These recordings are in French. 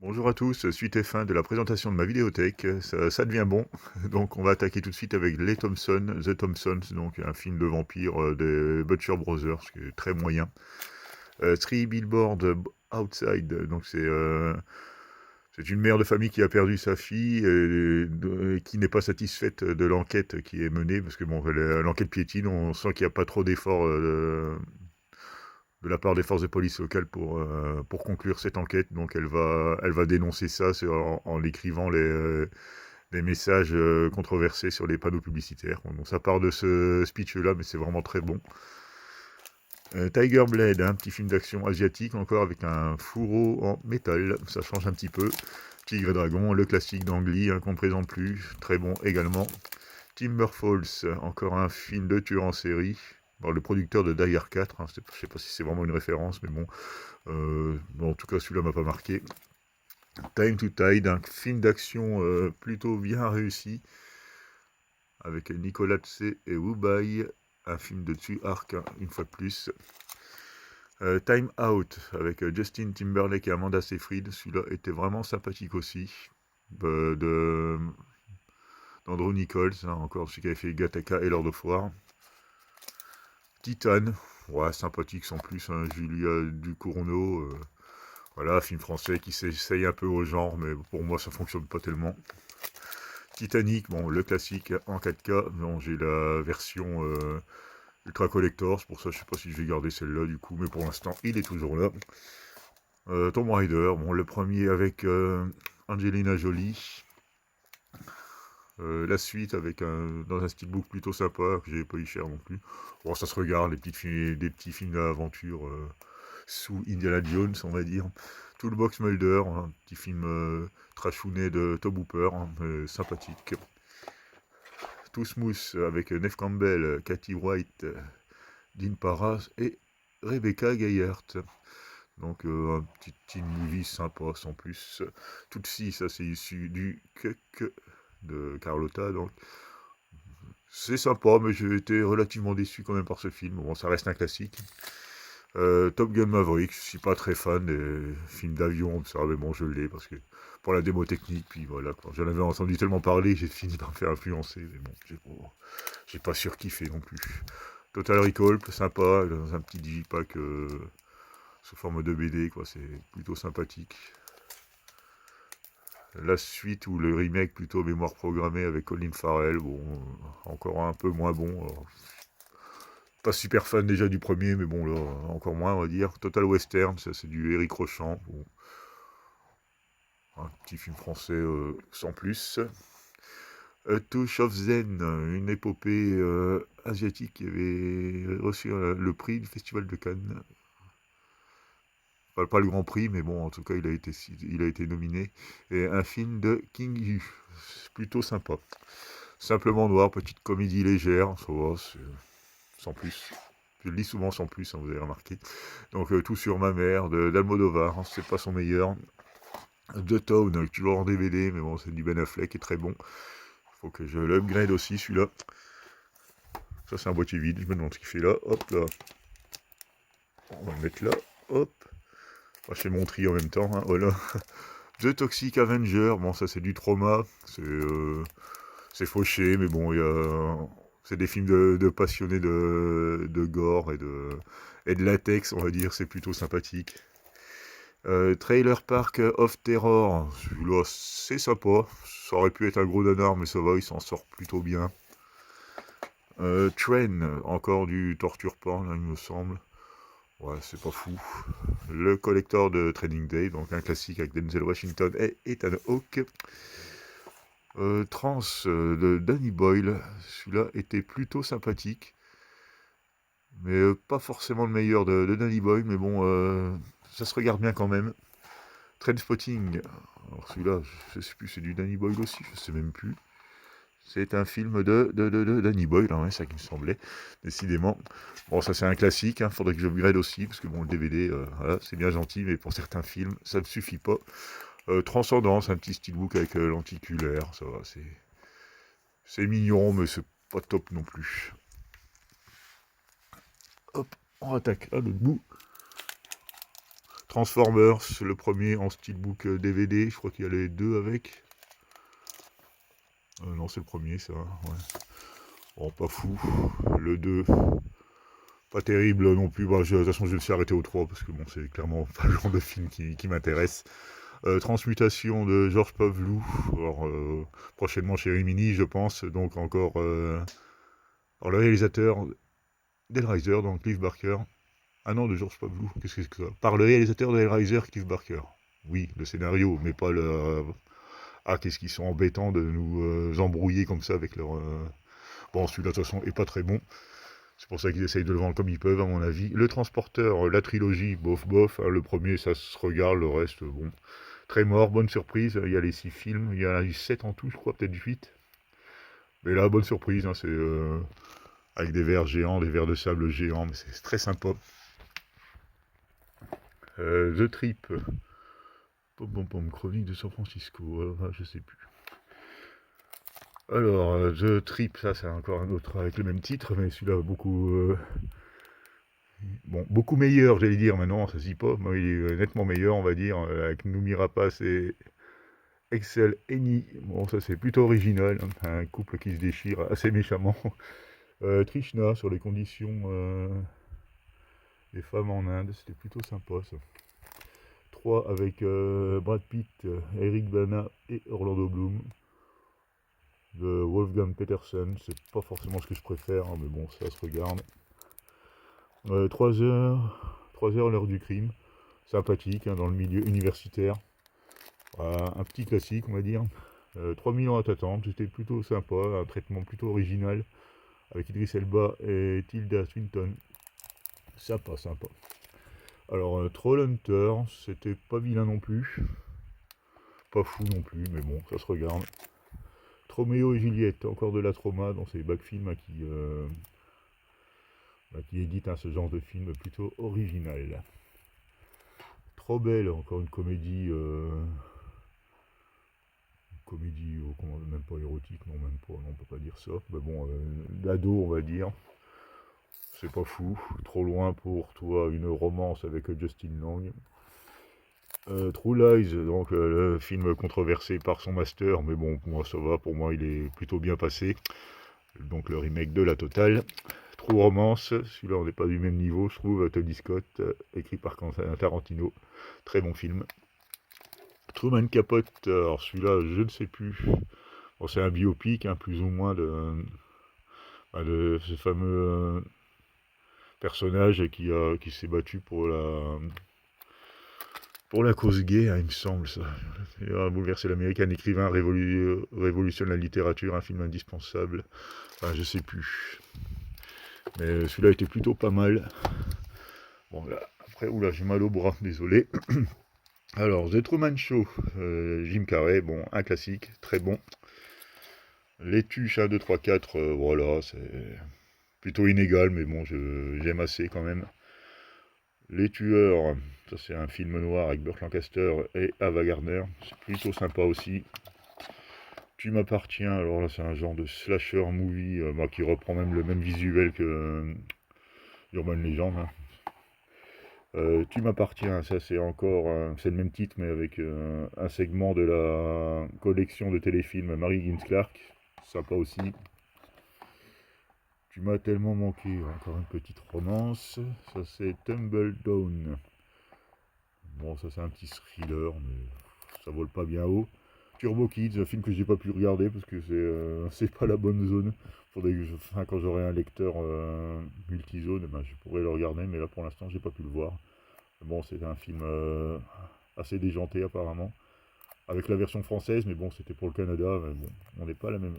Bonjour à tous, suite et fin de la présentation de ma vidéothèque, ça devient bon, donc on va attaquer tout de suite avec les Thompson, The Thompsons, donc un film de vampire des Butcher Brothers, qui est très moyen. Three Billboards Outside, donc c'est une mère de famille qui a perdu sa fille et qui n'est pas satisfaite de l'enquête qui est menée, parce que bon, l'enquête piétine, on sent qu'il n'y a pas trop d'efforts de la part des forces de police locales pour conclure cette enquête. Donc elle va dénoncer ça en écrivant les messages controversés sur les panneaux publicitaires. Donc ça part de ce speech-là, mais c'est vraiment très bon. Tiger Blade, un petit film d'action asiatique, encore avec un fourreau en métal, ça change un petit peu. Tigre et Dragon, le classique d'Angly, qu'on ne présente plus, très bon également. Timber Falls, encore un film de tueur en série. Bon, le producteur de Die Hard 4, je ne sais pas si c'est vraiment une référence, mais bon, en tout cas celui-là m'a pas marqué. Time to Tide, un film d'action plutôt bien réussi, avec Nicolas Tse et Wu Bai, un film de dessus arc, une fois de plus. Time Out, avec Justin Timberlake et Amanda Seyfried, celui-là était vraiment sympathique aussi, d'Andrew Nichols, encore celui qui avait fait Gattaca et Lord of War. Titan, ouais, sympathique sans plus, Julia Ducournau, voilà, film français qui s'essaye un peu au genre, mais pour moi ça fonctionne pas tellement. Titanic, bon, le classique en 4K, bon, j'ai la version Ultra Collector, c'est pour ça je sais pas si je vais garder celle-là du coup, mais pour l'instant il est toujours là. Tomb Raider, bon, le premier avec Angelina Jolie, la suite avec dans un steelbook plutôt sympa, que j'ai pas eu cher non plus. Bon, ça se regarde, des petits films d'aventure sous Indiana Jones, on va dire. Toolbox Mulder, un petit film trashounet de Tobe Hooper, sympathique. Tout Smooth avec Neve Campbell, Kathy White, Dean Paras et Rebecca Gayert. Donc un petit teen movie sympa sans plus. Tootsie, ça c'est issu du Cuck de Carlotta, donc c'est sympa, mais j'ai été relativement déçu quand même par ce film. Bon, ça reste un classique. Top Gun Maverick, je suis pas très fan des films d'avion, ça, mais bon, je l'ai parce que pour la démo technique, puis voilà, quand j'en avais entendu tellement parler, j'ai fini par me faire influencer, mais bon, j'ai pas surkiffé non plus. Total Recall, sympa, dans un petit digipack sous forme de BD, quoi, c'est plutôt sympathique. La suite ou le remake plutôt mémoire programmée avec Colin Farrell, bon, encore un peu moins bon. Alors, pas super fan déjà du premier, mais bon, là, encore moins, on va dire. Total Western, ça c'est du Eric Rochant. Bon, un petit film français sans plus. Touch of Zen, une épopée asiatique qui avait reçu le prix du Festival de Cannes. Pas le Grand Prix, mais bon, en tout cas, il a été nominé. Et un film de King Yu, plutôt sympa. Simplement noir, petite comédie légère, ça va, sans plus. Je le lis souvent sans plus, vous avez remarqué. Donc tout sur ma mère, d'Almodovar, c'est pas son meilleur. The Town, toujours en DVD, mais bon, c'est du Ben Affleck, qui est très bon. Faut que je l'upgrade aussi, celui-là. Ça, c'est un boîtier vide, je me demande ce qu'il fait là. Hop là. On va le mettre là. Hop. Je fais mon tri en même temps, voilà. The Toxic Avenger, bon, ça, c'est du trauma. C'est fauché, mais bon, c'est des films de passionnés de gore et de latex, on va dire, c'est plutôt sympathique. Trailer Park of Terror, celui-là c'est sympa, ça aurait pu être un gros nanar mais ça va, il s'en sort plutôt bien. Train, encore du torture porn, il me semble. Ouais, c'est pas fou. Le collector de Training Day, donc un classique avec Denzel Washington et Ethan Hawke. Trans de Danny Boyle, celui-là était plutôt sympathique, mais pas forcément le meilleur de Danny Boyle, mais bon, ça se regarde bien quand même. Trainspotting, alors celui-là, je sais plus, c'est du Danny Boyle aussi, je sais même plus. C'est un film de Danny Boyle, hein, ouais, ça qui me semblait, décidément. Bon, ça c'est un classique, faudrait que je upgrade aussi, parce que bon, le DVD, voilà, c'est bien gentil, mais pour certains films, ça ne suffit pas. Transcendance, un petit steelbook avec lenticulaire, ça va, c'est mignon, mais c'est pas top non plus. Hop, on attaque à l'autre bout. Transformers, le premier en steelbook DVD, je crois qu'il y a les deux avec. Non, c'est le premier, ça, ouais. Bon, pas fou. Le 2, pas terrible non plus. Bah, de toute façon, je vais me suis arrêté au 3, parce que bon, c'est clairement pas le genre de film qui m'intéresse. Transmutation de Georges Pavlou, alors, prochainement chez Rimini, je pense. Donc encore alors, le réalisateur d'Hellraiser, donc Clive Barker. Ah non, de Georges Pavlou, qu'est-ce que c'est que ça? Par le réalisateur de Hellraiser, Clive Barker. Oui, le scénario, mais pas le... Ah, qu'est-ce qu'ils sont embêtants de nous embrouiller comme ça avec leur... Bon, celui-là, de toute façon, est pas très bon. C'est pour ça qu'ils essayent de le vendre comme ils peuvent, à mon avis. Le Transporteur, la trilogie, bof bof. Hein, le premier, ça se regarde, le reste, bon. Très mort, bonne surprise. Il y a les 6 films, il y en a eu 7 en tout, je crois, peut-être 8. Mais là, bonne surprise, hein, c'est avec des vers géants, des vers de sable géants, mais c'est très sympa. The Trip, Chronique de San Francisco, je sais plus. Alors, The Trip, ça c'est encore un autre avec le même titre, mais celui-là beaucoup... Bon, beaucoup meilleur, j'allais dire, maintenant, ça se dit pas, mais il est nettement meilleur, on va dire, avec Noomi Rapace et Excel Eni. Bon, ça c'est plutôt original, hein, un couple qui se déchire assez méchamment. Trishna, sur les conditions des femmes en Inde, c'était plutôt sympa, ça. 3 avec Brad Pitt, Eric Bana et Orlando Bloom. De Wolfgang Petersen, c'est pas forcément ce que je préfère, hein, mais bon, ça se regarde. 3 heures l'heure du crime, sympathique, hein, dans le milieu universitaire. Un petit classique, on va dire. 3000 ans à t'attendre, c'était plutôt sympa, un traitement plutôt original, avec Idris Elba et Tilda Swinton. Sympa, sympa. Alors, Trollhunter, c'était pas vilain non plus. Pas fou non plus, mais bon, ça se regarde. Roméo et Juliette, encore de la trauma dans ces backfilms hein, qui éditent hein, ce genre de film plutôt original. Trop belle, encore une comédie, comment, même pas érotique, non, même pas, non, on peut pas dire ça. Mais bon, d'ado, on va dire. C'est pas fou, trop loin pour toi, une romance avec Justin Long. True Lies, donc le film controversé par son master, mais bon, moi ça va, pour moi il est plutôt bien passé. Donc le remake de La Totale. True Romance, celui-là on n'est pas du même niveau, je trouve. Tony Scott, écrit par Quentin Tarantino, très bon film. Truman Capote, alors celui-là je ne sais plus. Bon, c'est un biopic, hein, plus ou moins de ce fameux personnage qui s'est battu pour la cause gay, hein, il me semble, ça. Il a bouleversé l'Amérique, un écrivain révolutionne la littérature, un film indispensable. Enfin, je sais plus. Mais celui-là était plutôt pas mal. Bon, là, après, oula, j'ai mal au bras, désolé. Alors, The Truman Show, Jim Carrey, bon, un classique, très bon. Les Tuches 1, 2, 3, 4, voilà, c'est plutôt inégal, mais bon, j'aime assez quand même. Les Tueurs, ça c'est un film noir avec Burt Lancaster et Ava Gardner, c'est plutôt sympa aussi. Tu m'appartiens, alors là c'est un genre de slasher movie qui reprend même le même visuel que Urban Legend. Hein. Tu m'appartiens, ça c'est encore, c'est le même titre mais avec un segment de la collection de téléfilms Mary Higgins Clark, sympa aussi. Tu m'as tellement manqué, encore une petite romance, ça c'est Tumble Down. Bon, ça c'est un petit thriller, mais ça vole pas bien haut. Turbo Kids, un film que j'ai pas pu regarder parce que c'est pas la bonne zone. Faudrait que quand j'aurai un lecteur multizone, ben, je pourrais le regarder, mais là pour l'instant j'ai pas pu le voir. Bon, c'est un film assez déjanté apparemment, avec la version française, mais bon, c'était pour le Canada, mais bon, on n'est pas la même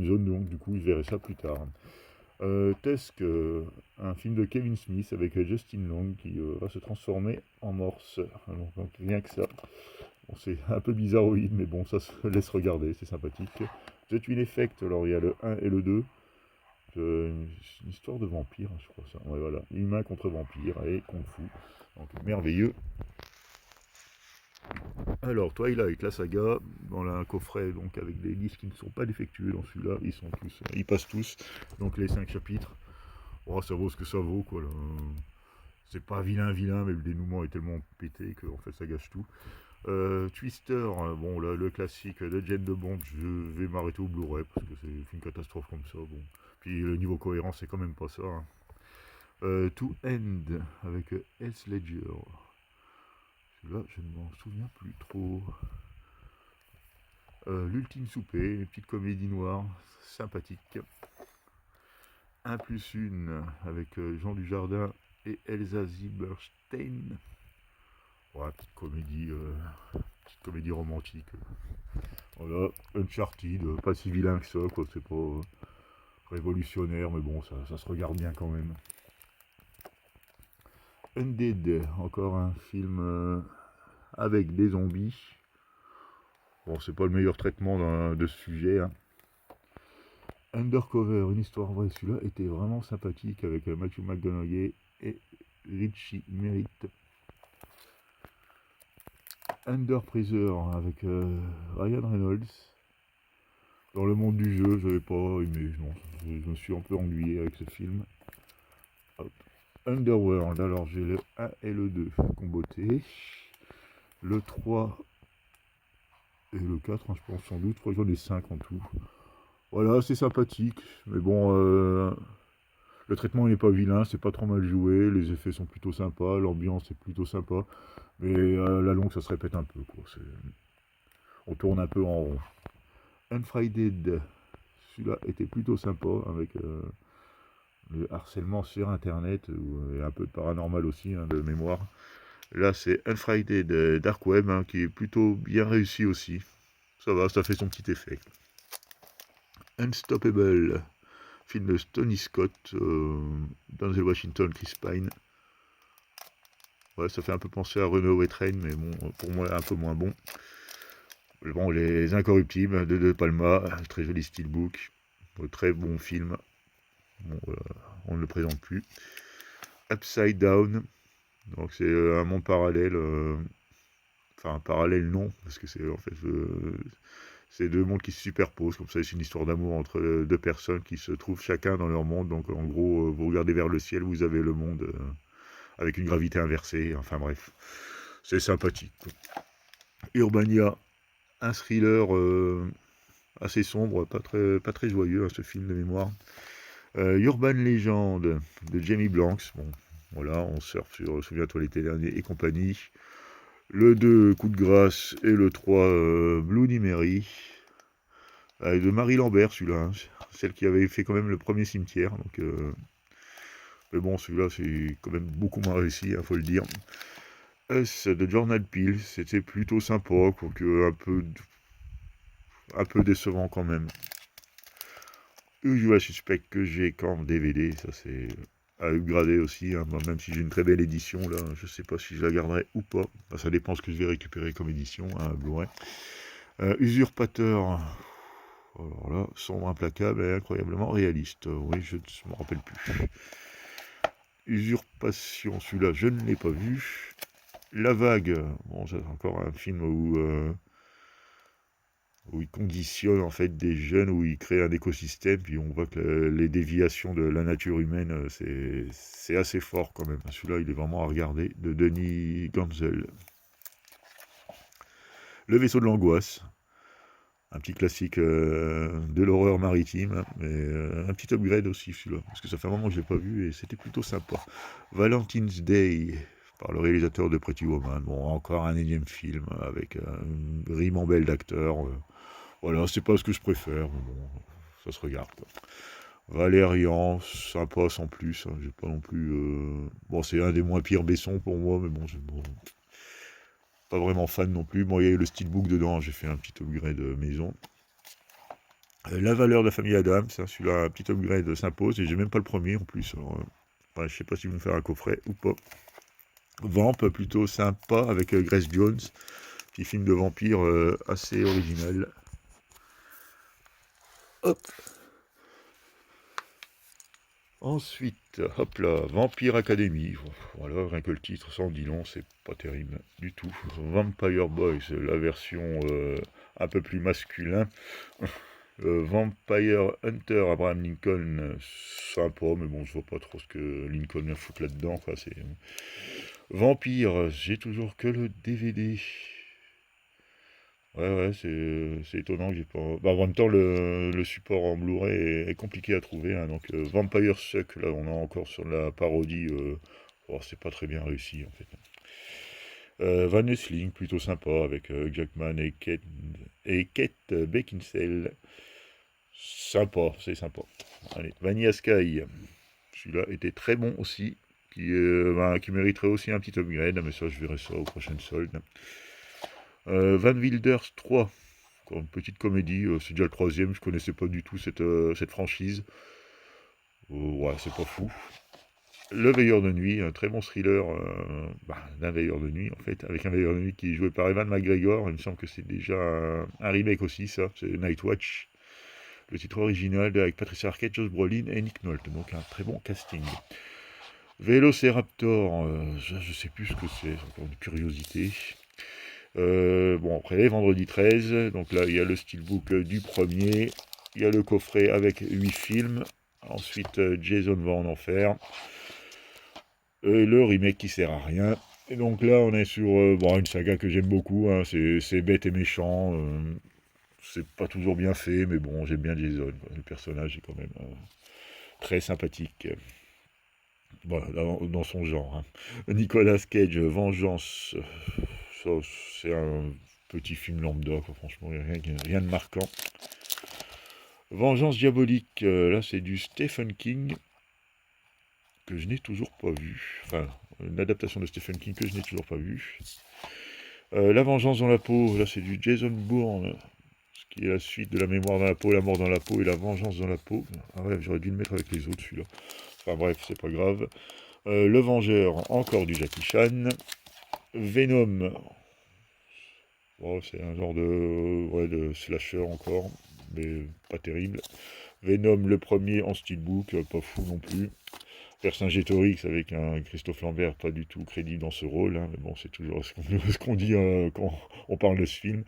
zone, donc du coup je verrai ça plus tard. Tusk, un film de Kevin Smith avec Justin Long qui va se transformer en morse. Donc rien que ça. Bon, c'est un peu bizarroïde, mais bon, ça se laisse regarder, c'est sympathique. The Twin Effect, alors il y a le 1 et le 2. Une histoire de vampire, je crois ça. Ouais, voilà, humain contre vampire et kung fu. Donc merveilleux. Alors, Twilight, la saga, dans un coffret donc avec des disques qui ne sont pas défectueux dans celui-là, ils passent tous, donc les 5 chapitres. Oh, ça vaut ce que ça vaut, quoi. Là. C'est pas vilain, mais le dénouement est tellement pété que en fait ça gâche tout. Twister, bon là, le classique de Jane de Bond, je vais m'arrêter au Blu-ray parce que c'est une catastrophe comme ça. Bon. Puis le niveau cohérence, c'est quand même pas ça. Hein. To End avec Heath Ledger. Celui-là, je ne m'en souviens plus trop. L'ultime souper, une petite comédie noire, sympathique. 1+1 avec Jean Dujardin et Elsa Zilberstein. Ouais, petite comédie romantique. Voilà, Uncharted, pas si vilain que ça, quoi. C'est pas révolutionnaire, mais bon, ça se regarde bien quand même. Undead, encore un film avec des zombies. Bon, c'est pas le meilleur traitement de ce sujet. Hein. Undercover, une histoire vraie. Celui-là était vraiment sympathique avec Matthew McConaughey et Richie Merritt. Under Pressure avec Ryan Reynolds. Dans le monde du jeu, je n'avais pas aimé. Non, je me suis un peu ennuyé avec ce film. Hop. Underworld, alors j'ai le 1 et le 2 combotés. Le 3 et le 4, hein, je pense sans doute. Je crois que j'en ai 5 en tout. Voilà, c'est sympathique. Mais bon, le traitement n'est pas vilain, c'est pas trop mal joué. Les effets sont plutôt sympas, l'ambiance est plutôt sympa. Mais à la longue, ça se répète un peu. Quoi. On tourne un peu en rond. Unfriended, celui-là était plutôt sympa avec le harcèlement sur internet et un peu de paranormal aussi, hein, de mémoire. Là, c'est Unfriended Dark Web hein, qui est plutôt bien réussi aussi. Ça va, ça fait son petit effet. Unstoppable, film de Tony Scott, Denzel Washington, Chris Pine. Ouais, ça fait un peu penser à Runaway Train, mais bon, pour moi, un peu moins bon. Bon, Les Incorruptibles de Palma, très joli steelbook, très bon film. Bon, on ne le présente plus. Upside Down, donc c'est un monde parallèle. Enfin, parallèle non, parce que c'est en fait c'est deux mondes qui se superposent. Comme ça, c'est une histoire d'amour entre deux personnes qui se trouvent chacun dans leur monde. Donc, en gros, vous regardez vers le ciel, vous avez le monde avec une gravité inversée. Enfin bref, c'est sympathique. Urbania, un thriller assez sombre, pas très joyeux, hein, ce film de mémoire. Urban Legend de Jamie Blanks. Bon, voilà, on surfe sur Souviens-toi l'été dernier et compagnie. Le 2, Coup de grâce, et le 3, Bloody Mary. De Marie Lambert, celui-là, hein, celle qui avait fait quand même le premier cimetière. Donc, mais bon, celui-là, c'est quand même beaucoup moins réussi, il faut le dire. Us de Jordan Peele, c'était plutôt sympa, quoique un peu décevant quand même. Usual Suspect que j'ai qu'en DVD, ça c'est à upgrader aussi, hein. Même si j'ai une très belle édition, là, je sais pas si je la garderai ou pas. Enfin, ça dépend ce que je vais récupérer comme édition, hein, Blu-ray. Usurpateur, alors là, sombre, implacable et incroyablement réaliste. Oui, je ne me rappelle plus. Usurpation, celui-là, je ne l'ai pas vu. La Vague, bon, c'est encore un film où il conditionne en fait des jeunes, où il crée un écosystème, puis on voit que les déviations de la nature humaine, c'est assez fort quand même. Celui-là, il est vraiment à regarder, de Denis Gansel. Le vaisseau de l'angoisse, un petit classique de l'horreur maritime, hein, mais un petit upgrade aussi celui-là, parce que ça fait un moment que je l'ai pas vu et c'était plutôt sympa. Valentine's Day, par le réalisateur de Pretty Woman. Bon, encore un énième film avec une ribambelle d'acteurs. Voilà, c'est pas ce que je préfère, mais bon, ça se regarde, quoi. Valérian, sympa sans plus, hein, j'ai pas non plus... Bon, c'est un des moins pires Besson pour moi, mais bon, pas vraiment fan non plus. Bon, il y a eu le steelbook dedans, j'ai fait un petit upgrade maison. La valeur de la famille Adams, hein, celui-là, un petit upgrade s'impose, et j'ai même pas le premier en plus. Alors, ouais, je sais pas si vous me faire un coffret ou pas. Vamp, plutôt sympa, avec Grace Jones, petit film de vampire assez original. Hop. Ensuite, hop là, Vampire Academy. Voilà, rien que le titre sans dit long, c'est pas terrible du tout. Vampire Boys, la version un peu plus masculin. Vampire Hunter Abraham Lincoln, sympa, mais bon, je vois pas trop ce que Lincoln vient foutre là-dedans, quoi. C'est Vampire, j'ai toujours que le DVD. Ouais, ouais, c'est étonnant que j'ai pas. Bah, en même temps, le support en Blu-ray est compliqué à trouver, hein, donc Vampire Suck, là, on est encore sur la parodie. Oh, c'est pas très bien réussi, en fait. Van Helsing, plutôt sympa, avec Jackman et Kate Beckinsale. Sympa, c'est sympa. Allez, Vanilla Sky. Celui-là était très bon aussi. Qui mériterait aussi un petit upgrade, mais ça, je verrai ça aux prochaines soldes. Van Wilders 3. Encore une petite comédie. C'est déjà le troisième. Je connaissais pas du tout cette franchise. Ouais, c'est pas fou. Le Veilleur de nuit, un très bon thriller d'un veilleur de nuit en fait, avec un veilleur de nuit qui est joué par Evan McGregor. Il me semble que c'est déjà un remake aussi, ça, c'est Night Watch. Le titre original avec Patricia Arquette, Josh Brolin et Nick Nolte, donc un très bon casting. Vélociraptor, je sais plus ce que c'est encore une curiosité. Bon, après les vendredi 13, donc là il y a le steelbook du premier, il y a le coffret avec 8 films, ensuite Jason va en enfer. Le remake qui sert à rien. Et donc là, on est sur une saga que j'aime beaucoup. Hein, c'est bête et méchant. C'est pas toujours bien fait, mais bon, j'aime bien Jason. Quoi. Le personnage est quand même très sympathique. Voilà, dans son genre. Hein. Nicolas Cage, Vengeance. Ça, c'est un petit film lambda, quoi, franchement, rien de marquant. Vengeance diabolique, là c'est du Stephen King. Que je n'ai toujours pas vu. Enfin, une adaptation de Stephen King que je n'ai toujours pas vu. La vengeance dans la peau, là c'est du Jason Bourne, ce qui est la suite de La mémoire dans la peau, La mort dans la peau et La vengeance dans la peau. Ah ouais, j'aurais dû le mettre avec les autres celui-là. Enfin bref, c'est pas grave. Le Vengeur, encore du Jackie Chan. Venom, oh, c'est un genre de slasher encore, mais pas terrible. Venom, le premier en steelbook, pas fou non plus. Vercingétorix avec un Christophe Lambert pas du tout crédible dans ce rôle, hein, mais bon, c'est toujours ce qu'on dit quand on parle de ce film.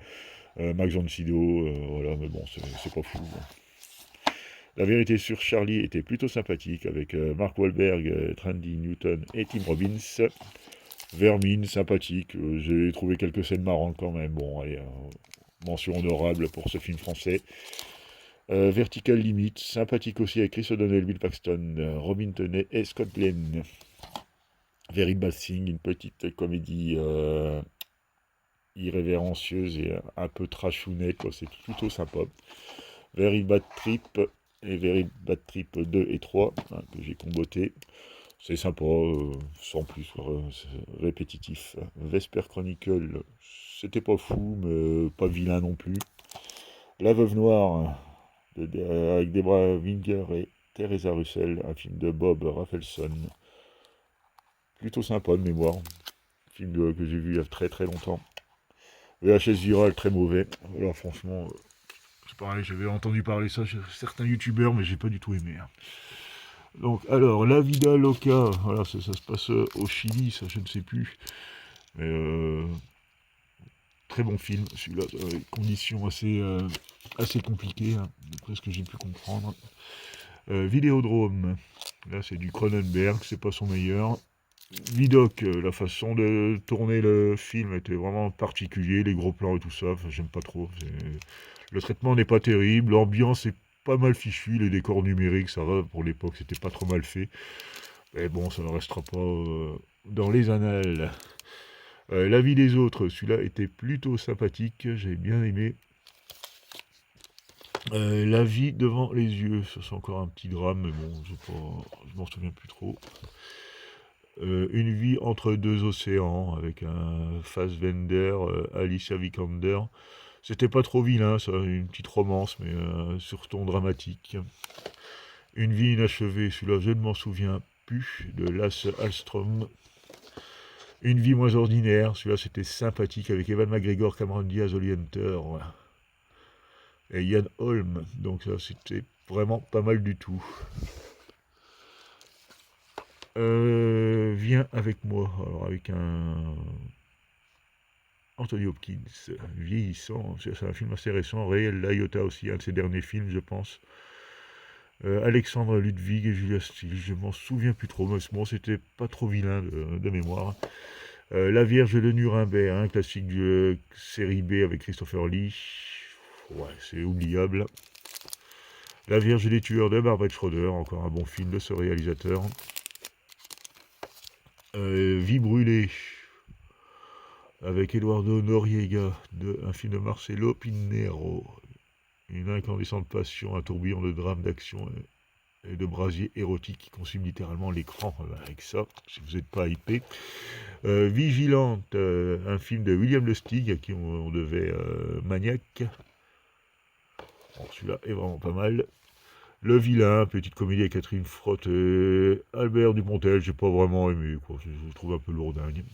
Max von Sydow, voilà, mais bon, c'est pas fou. Bon. La vérité sur Charlie était plutôt sympathique avec Mark Wahlberg, Trendy Newton et Tim Robbins. Vermine, sympathique, j'ai trouvé quelques scènes marrantes quand même. Bon, allez, mention honorable pour ce film français. Vertical Limit, sympathique aussi avec Chris O'Donnell, Bill Paxton, Robin Tunney et Scott Glenn. Very Bad Thing, une petite comédie irrévérencieuse et un peu trashounette, c'est plutôt sympa. Very Bad Trip et Very Bad Trip 2 et 3, hein, que j'ai comboté. C'est sympa, sans plus, répétitif. Vesper Chronicle, c'était pas fou, mais pas vilain non plus. La Veuve Noire, avec Deborah Winger et Teresa Russell, un film de Bob Rafelson. Plutôt sympa de mémoire. Film que j'ai vu il y a très très longtemps. VHS Viral, très mauvais. Alors franchement, c'est pareil, j'avais entendu parler ça chez certains youtubeurs, mais j'ai pas du tout aimé. Hein. Donc, alors, La Vida Loca, voilà, ça se passe au Chili, ça je ne sais plus. Mais très bon film, celui-là, conditions assez compliquées, hein, d'après ce que j'ai pu comprendre. Vidéodrome, là c'est du Cronenberg, c'est pas son meilleur. Vidoc, la façon de tourner le film était vraiment particulier, les gros plans et tout ça, j'aime pas trop. Le traitement n'est pas terrible, l'ambiance est pas mal fichue, les décors numériques, ça va, pour l'époque c'était pas trop mal fait. Mais bon, ça ne restera pas dans les annales. La vie des autres, celui-là était plutôt sympathique, j'ai bien aimé. La vie devant les yeux, ça c'est encore un petit drame, mais bon, je m'en souviens plus trop. Une vie entre deux océans, avec un Fassbender, Alicia Vikander. C'était pas trop vilain, ça, une petite romance, mais sur ton dramatique. Une vie inachevée, celui-là je ne m'en souviens plus, de Lasse Hallström. Une vie moins ordinaire, celui-là c'était sympathique, avec Evan McGregor, Cameron Diaz, Holly Hunter et Ian Holm, donc ça c'était vraiment pas mal du tout. Viens avec moi, alors avec un Anthony Hopkins, vieillissant, c'est un film assez récent. Réel Liotta aussi, un de ses derniers films, je pense. Alexandre Ludwig et Julia Stiles, je m'en souviens plus trop, mais bon, c'était pas trop vilain de mémoire. La Vierge de Nuremberg, un classique de série B avec Christopher Lee. Ouais, c'est oubliable. La Vierge des Tueurs de Barbara Schroeder, encore un bon film de ce réalisateur. Vie brûlée, avec Eduardo Noriega, un film de Marcelo Pinheiro. Une incandescente passion, un tourbillon de drame, d'action et de brasier érotique qui consume littéralement l'écran avec ça, si vous n'êtes pas hypé. Vigilante, un film de William Lustig, à qui on devait Maniac. Bon, celui-là est vraiment pas mal. Le Vilain, petite comédie avec Catherine Frotte et Albert Dupontel, j'ai pas vraiment aimé, quoi. Je le trouve un peu lourdingue.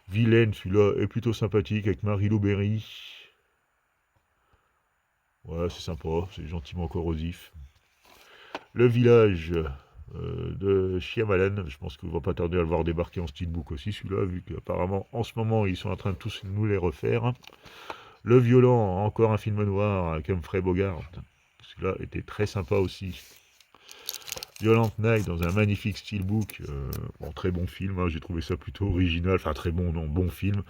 Vilaine, celui-là est plutôt sympathique avec Marie-Lou Berry. Ouais, c'est sympa, c'est gentiment corrosif. Le Village de Shyamalan, je pense qu'on va pas tarder à le voir débarquer en steelbook aussi, celui-là, vu qu'apparemment, en ce moment, ils sont en train de tous nous les refaire. Le Violent, encore un film noir avec Humphrey Bogart. Celui-là était très sympa aussi. Violent Night dans un magnifique steelbook, bon, très bon film, hein, j'ai trouvé ça plutôt original, enfin très bon, non, bon film,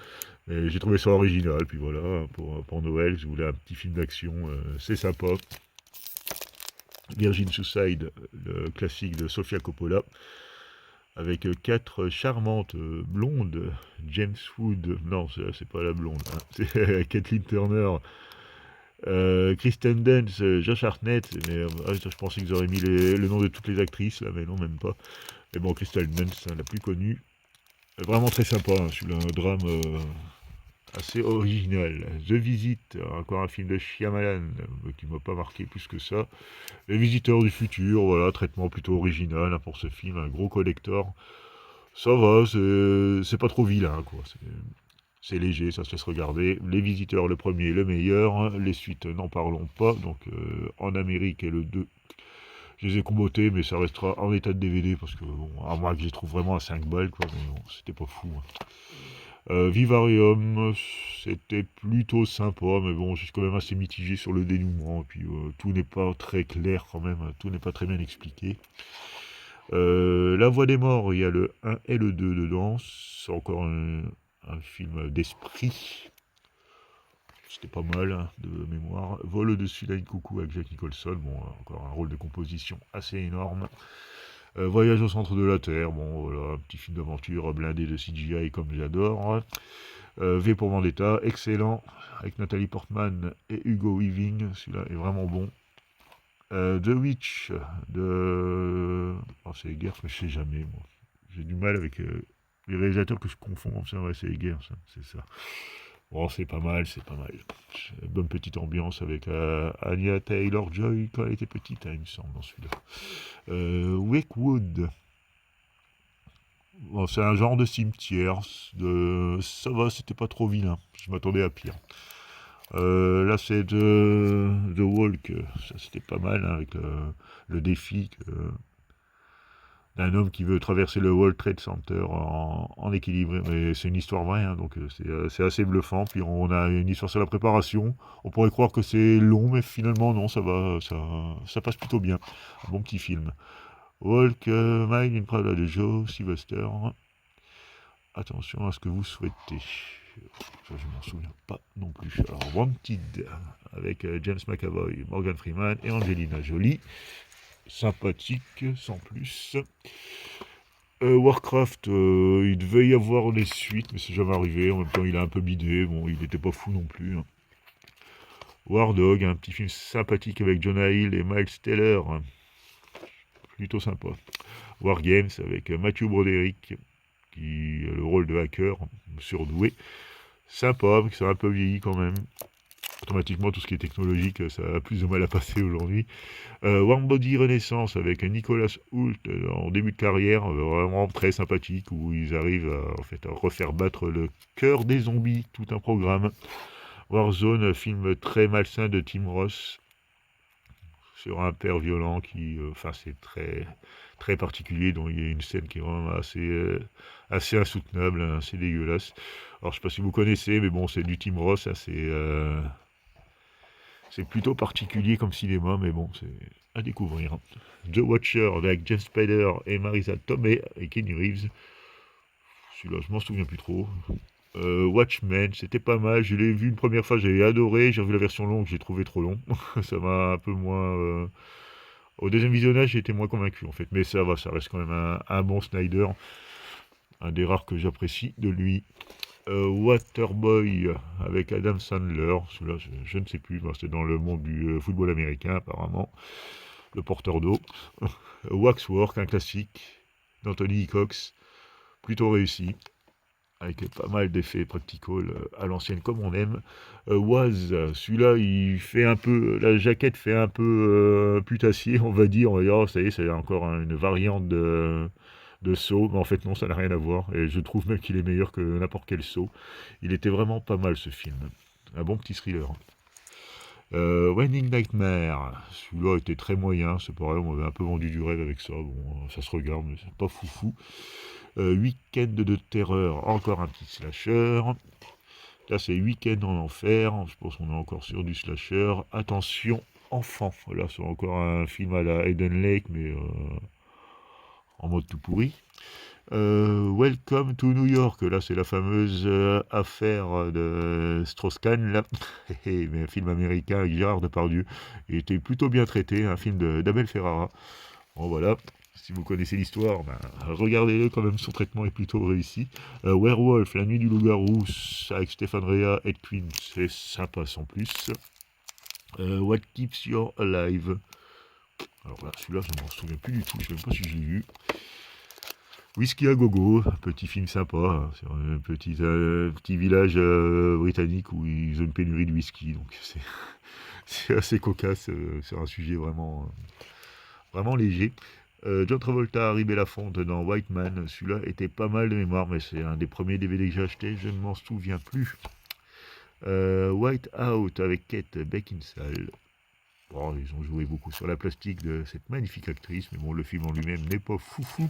mais j'ai trouvé ça original, puis voilà, pour Noël, je voulais un petit film d'action, c'est sympa. Virgin Suicide, le classique de Sofia Coppola, avec 4 charmantes blondes, James Wood, non, c'est pas la blonde, hein, c'est Kathleen Turner, Kristen Dunst, Josh Hartnett, mais je pensais qu'ils auraient mis le nom de toutes les actrices, là, mais non, même pas. Mais bon, Kristen Dunst, hein, la plus connue. Vraiment très sympa, hein, celui-là, un drame assez original. The Visit, encore un film de Shyamalan, qui m'a pas marqué plus que ça. Les Visiteurs du Futur, voilà, traitement plutôt original, hein, pour ce film, un gros collector. Ça va, c'est pas trop vilain, quoi. C'est léger, ça se laisse regarder. Les Visiteurs, le premier, le meilleur. Les suites, n'en parlons pas. Donc, en Amérique et le 2, je les ai combotés, mais ça restera en état de DVD, parce que, bon, à moins que je les trouve vraiment à 5 balles, quoi, mais bon, c'était pas fou. Hein. Vivarium, c'était plutôt sympa, mais bon, je suis quand même assez mitigé sur le dénouement, et puis tout n'est pas très clair quand même, tout n'est pas très bien expliqué. La Voix des Morts, il y a le 1 et le 2 dedans, c'est encore un film d'esprit. C'était pas mal, hein, de mémoire. Vol au-dessus d'un coucou avec Jack Nicholson. Bon, encore un rôle de composition assez énorme. Voyage au centre de la Terre. Bon, voilà, un petit film d'aventure blindé de CGI comme j'adore. V pour Vendetta, excellent. Avec Nathalie Portman et Hugo Weaving. Celui-là est vraiment bon. The Witch de... Oh, c'est Eggers, mais je sais jamais, moi. J'ai du mal avec les réalisateurs que je confonds. C'est vrai, c'est Eggers, hein, c'est ça. Bon, c'est pas mal, c'est pas mal. Bonne petite ambiance avec Anya Taylor-Joy quand elle était petite, hein, il me semble, dans celui-là. Wakewood. Bon, c'est un genre de cimetière. Ça va, c'était pas trop vilain. Je m'attendais à pire. Là, c'est The Walk. Ça, c'était pas mal, hein, avec le défi d'un homme qui veut traverser le World Trade Center en équilibre. Mais c'est une histoire vraie, hein, donc c'est assez bluffant. Puis on a une histoire sur la préparation. On pourrait croire que c'est long, mais finalement non, ça va, ça passe plutôt bien. Un bon petit film. Walk, Mile in Prada de Joe Sylvester. Attention à ce que vous souhaitez. Ça, je m'en souviens pas non plus. Alors, Wanted, avec James McAvoy, Morgan Freeman et Angelina Jolie. Sympathique, sans plus. Warcraft, il devait y avoir des suites, mais c'est jamais arrivé. En même temps, il a un peu bidé. Bon, il n'était pas fou non plus. Hein. War Dog, un petit film sympathique avec Jonah Hill et Miles Teller. Plutôt sympa. War Games avec Matthew Broderick, qui a le rôle de hacker surdoué. Sympa, mais ça a un peu vieilli quand même. Automatiquement, tout ce qui est technologique, ça a plus de mal à passer aujourd'hui. Warm Body Renaissance avec Nicolas Hoult en début de carrière, vraiment très sympathique, où ils arrivent à refaire battre le cœur des zombies, tout un programme. Warzone, film très malsain de Tim Ross. sur un père violent qui, enfin c'est très très particulier, donc il y a une scène qui est vraiment assez insoutenable, hein, assez dégueulasse. Alors je sais pas si vous connaissez, mais bon c'est du Tim Roth, c'est plutôt particulier comme cinéma, mais bon c'est à découvrir. The Watcher avec James Spader et Marisa Tomei et Kenny Reeves. Celui-là je m'en souviens plus trop. Watchmen, c'était pas mal. Je l'ai vu une première fois, j'ai adoré. J'ai revu la version longue, j'ai trouvé trop long. Ça m'a un peu moins. Au deuxième visionnage, j'ai été moins convaincu en fait. Mais ça va, ça reste quand même un bon Snyder. Un des rares que j'apprécie de lui. Waterboy avec Adam Sandler. Celui-là, je ne sais plus. Bah, c'était dans le monde du football américain apparemment. Le porteur d'eau. Waxwork, un classique d'Anthony Cox. Plutôt réussi, avec pas mal d'effets practical à l'ancienne comme on aime. Waz, celui-là, il fait un peu, la jaquette fait un peu putassier, on va dire, oh, ça y est, c'est encore une variante de Saw, mais en fait non, ça n'a rien à voir, et je trouve même qu'il est meilleur que n'importe quel Saw. Il était vraiment pas mal ce film, un bon petit thriller. Winding Nightmare, celui-là était très moyen, c'est pareil, on m'avait un peu vendu du rêve avec ça, bon, ça se regarde, mais c'est pas foufou. Week-end de terreur, encore un petit slasher. Là, c'est Week-end en enfer. Je pense qu'on est encore sur du slasher. Attention, enfant. Là, c'est encore un film à la Eden Lake, mais en mode tout pourri. Welcome to New York. Là, c'est la fameuse affaire de Strauss-Kahn, là. Mais un film américain avec Gérard Depardieu. Il était plutôt bien traité. Un film d'Abel Ferrara. Bon, voilà. Si vous connaissez l'histoire, ben, regardez-le quand même, son traitement est plutôt réussi. Werewolf, la nuit du loup-garou, avec Stéphane Rea et Queen, c'est sympa sans plus. What Keeps You Alive. Alors là, celui-là, je ne m'en souviens plus du tout, je ne sais même pas si je l'ai vu. Whisky à gogo, petit film sympa, hein, c'est un petit village britannique où ils ont une pénurie de whisky, donc c'est assez cocasse, c'est un sujet vraiment léger. John Travolta, Harry Belafonte dans White Man, celui-là était pas mal de mémoire, mais c'est un des premiers DVD que j'ai acheté, je ne m'en souviens plus. White Out avec Kate Beckinsale. Bon, ils ont joué beaucoup sur la plastique de cette magnifique actrice, mais bon, le film en lui-même n'est pas foufou.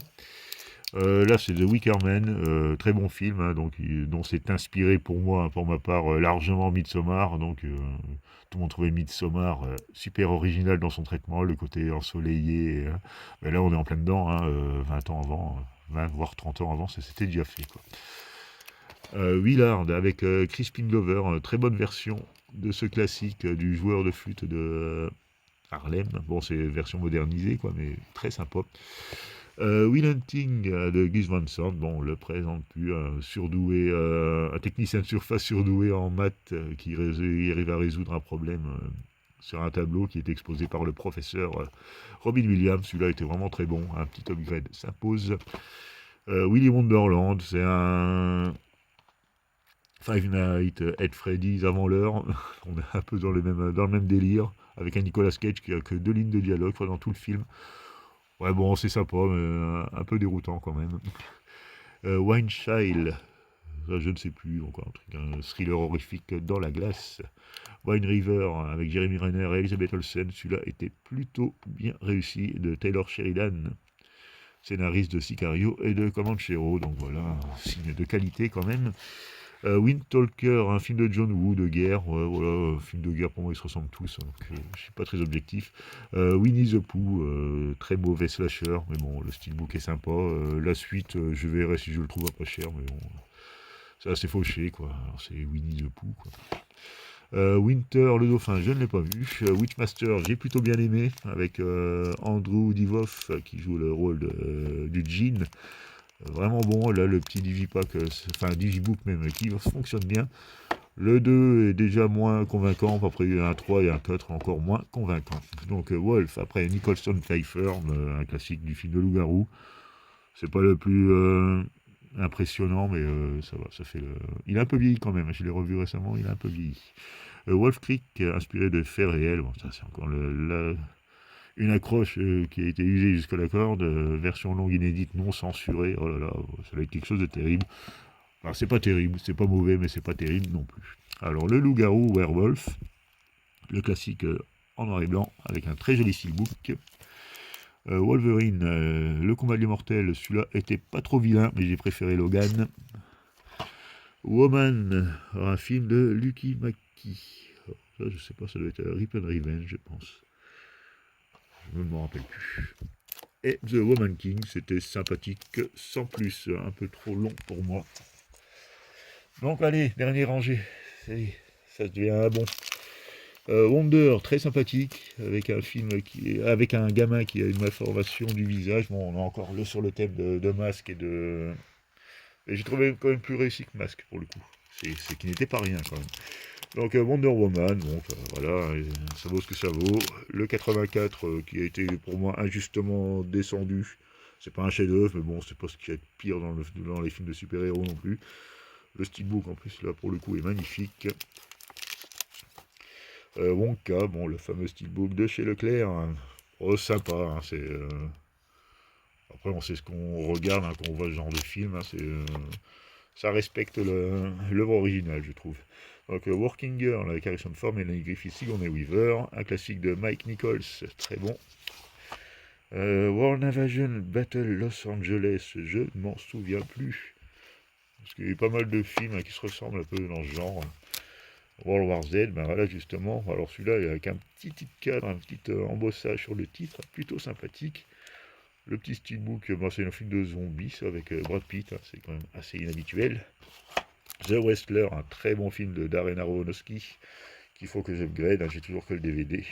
Là, c'est The Wicker Man, très bon film, hein, donc, dont c'est inspiré pour moi, pour ma part, largement Midsommar. Donc, tout le monde trouvait Midsommar super original dans son traitement, le côté ensoleillé. Mais là, on est en plein dedans, hein, 20 ans avant, 20 voire 30 ans avant, ça s'était déjà fait, quoi. Willard avec Crispin Glover, très bonne version de ce classique du joueur de flûte de Harlem. Bon, c'est version modernisée, quoi, mais très sympa. Will Hunting de Gus Van Sant, bon, on le présente plus, un technicien de surface surdoué en maths qui arrive à résoudre un problème sur un tableau qui est exposé par le professeur Robin Williams. Celui-là était vraiment très bon, un petit upgrade s'impose. Willy Wonderland, c'est un Five Nights at Freddy's avant l'heure. On est un peu dans le même délire, avec un Nicolas Cage qui a que 2 lignes de dialogue dans tout le film. Ouais, bon, c'est sympa, mais un peu déroutant quand même. Wine Child, ça, je ne sais plus, encore un thriller horrifique dans la glace. Wine River, avec Jeremy Renner et Elizabeth Olsen, celui-là était plutôt bien réussi, de Taylor Sheridan, scénariste de Sicario et de Comanchero, donc voilà, un signe de qualité quand même. Wind Talker, un film de John Woo de guerre, voilà, un film de guerre pour moi ils se ressemblent tous, donc je suis pas très objectif. Winnie the Pooh, très mauvais slasher, mais bon, le steelbook est sympa. La suite, je verrai si je le trouve à pas cher, mais bon, c'est assez fauché, quoi. Alors, c'est Winnie the Pooh, quoi. Winter, le dauphin, je ne l'ai pas vu. Witchmaster, j'ai plutôt bien aimé, avec Andrew Divoff qui joue le rôle du Djinn. Vraiment bon, là le petit Digipack, enfin Digibook même, qui fonctionne bien. Le 2 est déjà moins convaincant, après il y a un 3 et un 4 encore moins convaincant. Donc Wolf, après Nicholson Pfeiffer, un classique du film de loup-garou. C'est pas le plus impressionnant, mais ça va, ça fait le... Il est un peu vieilli quand même, je l'ai revu récemment, il est un peu vieilli. Wolf Creek, inspiré de faits réels, bon, ça c'est encore une accroche qui a été usée jusqu'à la corde, version longue inédite non censurée, oh là là, ça va être quelque chose de terrible. Alors c'est pas terrible, c'est pas mauvais, mais c'est pas terrible non plus. Alors le loup-garou Werewolf, le classique en noir et blanc, avec un très joli steelbook. Wolverine, le combat de l'immortel, celui-là était pas trop vilain, mais j'ai préféré Logan. Woman, un film de Lucky Mackie. Ça, je sais pas, ça doit être Rip and Revenge, je pense. Je ne m'en rappelle plus. Et The Woman King, c'était sympathique, sans plus, un peu trop long pour moi. Donc allez, dernier rangé, ça devient un bon. Wonder, très sympathique, avec avec un gamin qui a une malformation du visage. Bon, on est encore sur le thème de masque et de... Et j'ai trouvé quand même plus réussi que Masque, pour le coup. C'est qui n'était pas rien, quand même. Donc Wonder Woman, donc voilà, ça vaut ce que ça vaut. Le 84, qui a été pour moi injustement descendu. C'est pas un chef-d'œuvre, mais bon, c'est pas ce qui est pire dans les films de super-héros non plus. Le steelbook, en plus, là, pour le coup, est magnifique. Wonka, bon, le fameux steelbook de chez Leclerc, hein. Oh, sympa, hein, c'est... Après, on sait ce qu'on regarde hein, quand on voit ce genre de film, hein, ça respecte l'œuvre originale, je trouve. Donc, Working Girl, avec Harrison Ford, Melanie Griffith, Sigourney Weaver, un classique de Mike Nichols, très bon. World Invasion Battle Los Angeles, je ne m'en souviens plus. Parce qu'il y a eu pas mal de films hein, qui se ressemblent un peu dans ce genre. World War Z, ben voilà justement. Alors celui-là, avec un petit titre cadre, un petit embossage sur le titre, plutôt sympathique. Le petit steelbook, ben, c'est un film de zombies avec Brad Pitt, hein, c'est quand même assez inhabituel. The Wrestler, un très bon film de Darren Aronofsky, qu'il faut que j'upgrade, hein, j'ai toujours que le DVD.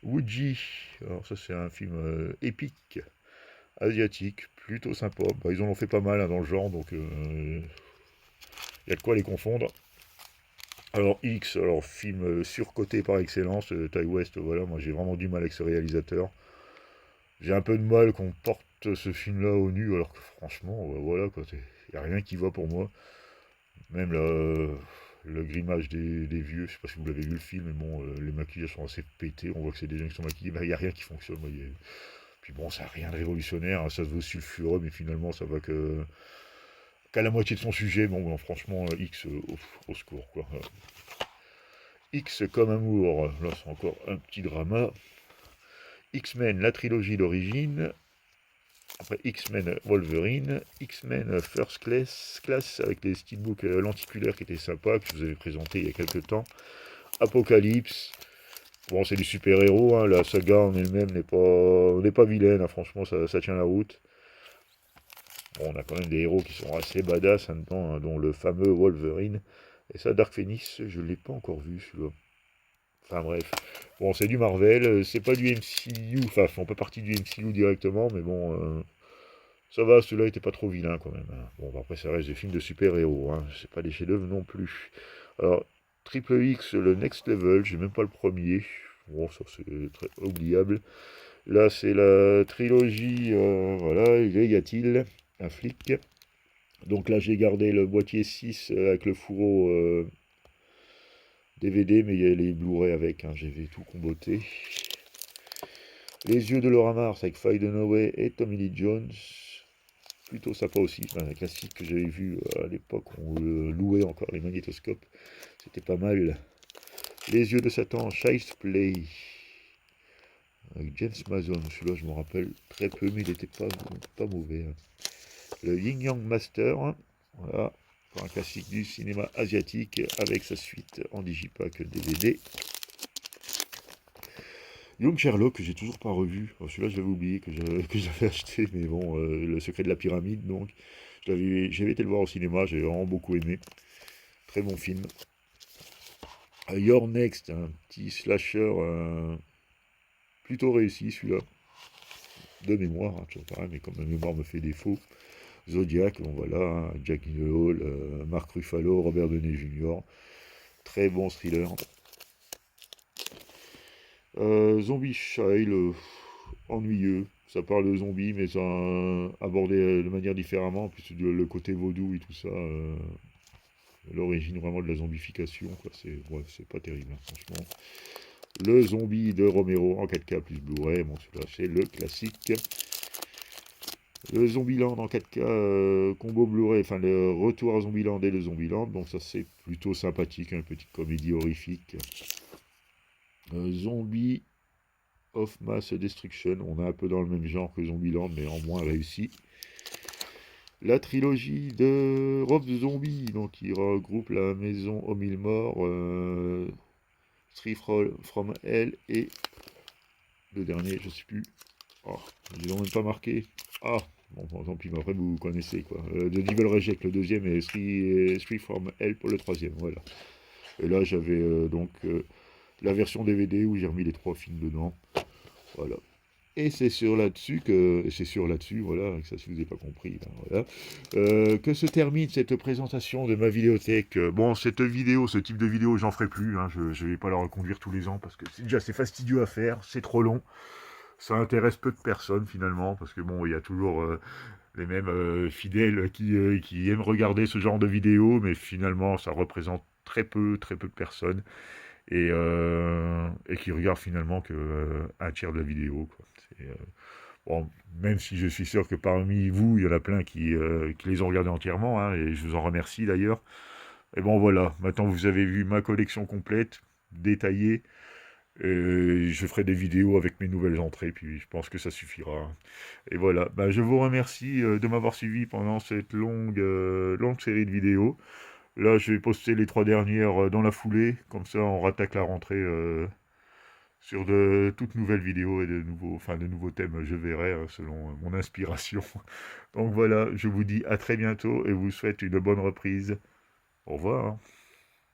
Wuji, alors ça c'est un film épique, asiatique, plutôt sympa. Bah, ils en ont fait pas mal hein, dans le genre, donc il y a de quoi les confondre. Alors X, alors film surcoté par excellence, Ty West, voilà, moi j'ai vraiment du mal avec ce réalisateur. J'ai un peu de mal qu'on porte ce film-là au nu, alors que franchement, voilà, quoi, il n'y a rien qui va pour moi. Même le grimage des vieux, je sais pas si vous l'avez vu le film, mais bon, les maquillages sont assez pétés, on voit que c'est des gens qui sont maquillés, il n'y a rien qui fonctionne, vous voyez. Puis bon, ça n'a rien de révolutionnaire, hein, ça se veut sulfureux, mais finalement ça va qu'à la moitié de son sujet. Bon, franchement, X, au secours, quoi. X comme amour, là c'est encore un petit drama. X-Men, la trilogie d'origine. Après X-Men Wolverine, X-Men First Class avec les steelbooks lenticulaires qui étaient sympas, que je vous avais présenté il y a quelques temps. Apocalypse, bon c'est du super-héros, hein, la saga en elle-même n'est pas vilaine, hein, franchement ça tient la route. Bon, on a quand même des héros qui sont assez badass dedans, hein, dont le fameux Wolverine. Et ça, Dark Phoenix, je ne l'ai pas encore vu celui-là. Enfin bref. Bon, c'est du Marvel, c'est pas du MCU, enfin, on fait partie du MCU directement, mais bon, ça va, celui-là était pas trop vilain quand même, hein. Bon, après, ça reste des films de super-héros, hein, c'est pas des chefs-d'œuvre non plus. Alors, Triple X, le Next Level, j'ai même pas le premier. Bon, ça c'est très oubliable. Là, c'est la trilogie, voilà, y a-t-il un flic. Donc là, j'ai gardé le boîtier 6 avec le fourreau DVD, mais il y a les Blu-ray avec, hein, j'ai tout comboté. Les yeux de Laura Mars avec Faye Dunaway et Tommy Lee Jones. Plutôt sympa aussi, c'est un classique que j'avais vu à l'époque, on louait encore les magnétoscopes. C'était pas mal. Les yeux de Satan, Child's Play. Avec James Mason, celui-là je me rappelle très peu, mais il n'était pas mauvais, hein. Le Yin Yang Master, hein, voilà, un classique du cinéma asiatique avec sa suite en digipack DVD. Young Sherlock, que j'ai toujours pas revu. Celui-là, je l'avais oublié que j'avais acheté, mais bon, Le secret de la pyramide, donc. J'avais été le voir au cinéma, j'ai vraiment beaucoup aimé. Très bon film. Your Next, un petit slasher plutôt réussi, celui-là. De mémoire, hein, toujours pareil, mais comme ma mémoire me fait défaut. Zodiac, bon voilà, hein, Jack Gyllenhaal, Mark Ruffalo, Robert Downey Jr. Très bon thriller. Zombie Child, ennuyeux. Ça parle de zombies, mais ça abordé de manière différemment. En plus, le côté vaudou et tout ça, l'origine vraiment de la zombification, quoi. C'est pas terrible, hein, franchement. Le zombie de Romero en 4K plus Blu-ray, bon, celui-là, c'est le classique. Le Zombieland en 4K combo Blu-ray, enfin le retour à Zombieland et le Zombieland, donc ça c'est plutôt sympathique, une petite comédie horrifique. Zombie of Mass Destruction, on est un peu dans le même genre que Zombieland, mais en moins réussi. La trilogie de Rob Zombie, donc qui regroupe la maison aux mille morts, Three from Hell et le dernier, je sais plus. Oh, ils n'ont même pas marqué. Ah, bon, tant pis, mais après vous connaissez quoi. The Devil Reject, le deuxième, et Three from Hell pour le troisième, voilà. Et là j'avais la version DVD où j'ai remis les 3 films dedans. Voilà. Et c'est sur là-dessus voilà, que ça si vous n'avez pas compris, ben, voilà, que se termine cette présentation de ma vidéothèque. Bon, cette vidéo, ce type de vidéo, j'en ferai plus, hein, je ne vais pas la reconduire tous les ans, parce que déjà c'est fastidieux à faire, c'est trop long, ça intéresse peu de personnes finalement, parce que bon, il y a toujours les mêmes fidèles qui aiment regarder ce genre de vidéos, mais finalement ça représente très peu de personnes, et qui regardent finalement que un tiers de la vidéo, quoi. Bon, même si je suis sûr que parmi vous, il y en a plein qui les ont regardés entièrement, hein, et je vous en remercie d'ailleurs. Et bon voilà, maintenant vous avez vu ma collection complète, détaillée, et je ferai des vidéos avec mes nouvelles entrées, puis je pense que ça suffira, hein. Et voilà, bah, je vous remercie de m'avoir suivi pendant cette longue série de vidéos. Là, je vais poster les 3 dernières dans la foulée, comme ça on rattaque la rentrée sur de toutes nouvelles vidéos et de nouveaux thèmes, je verrai selon mon inspiration. Donc voilà, je vous dis à très bientôt et vous souhaite une bonne reprise. Au revoir.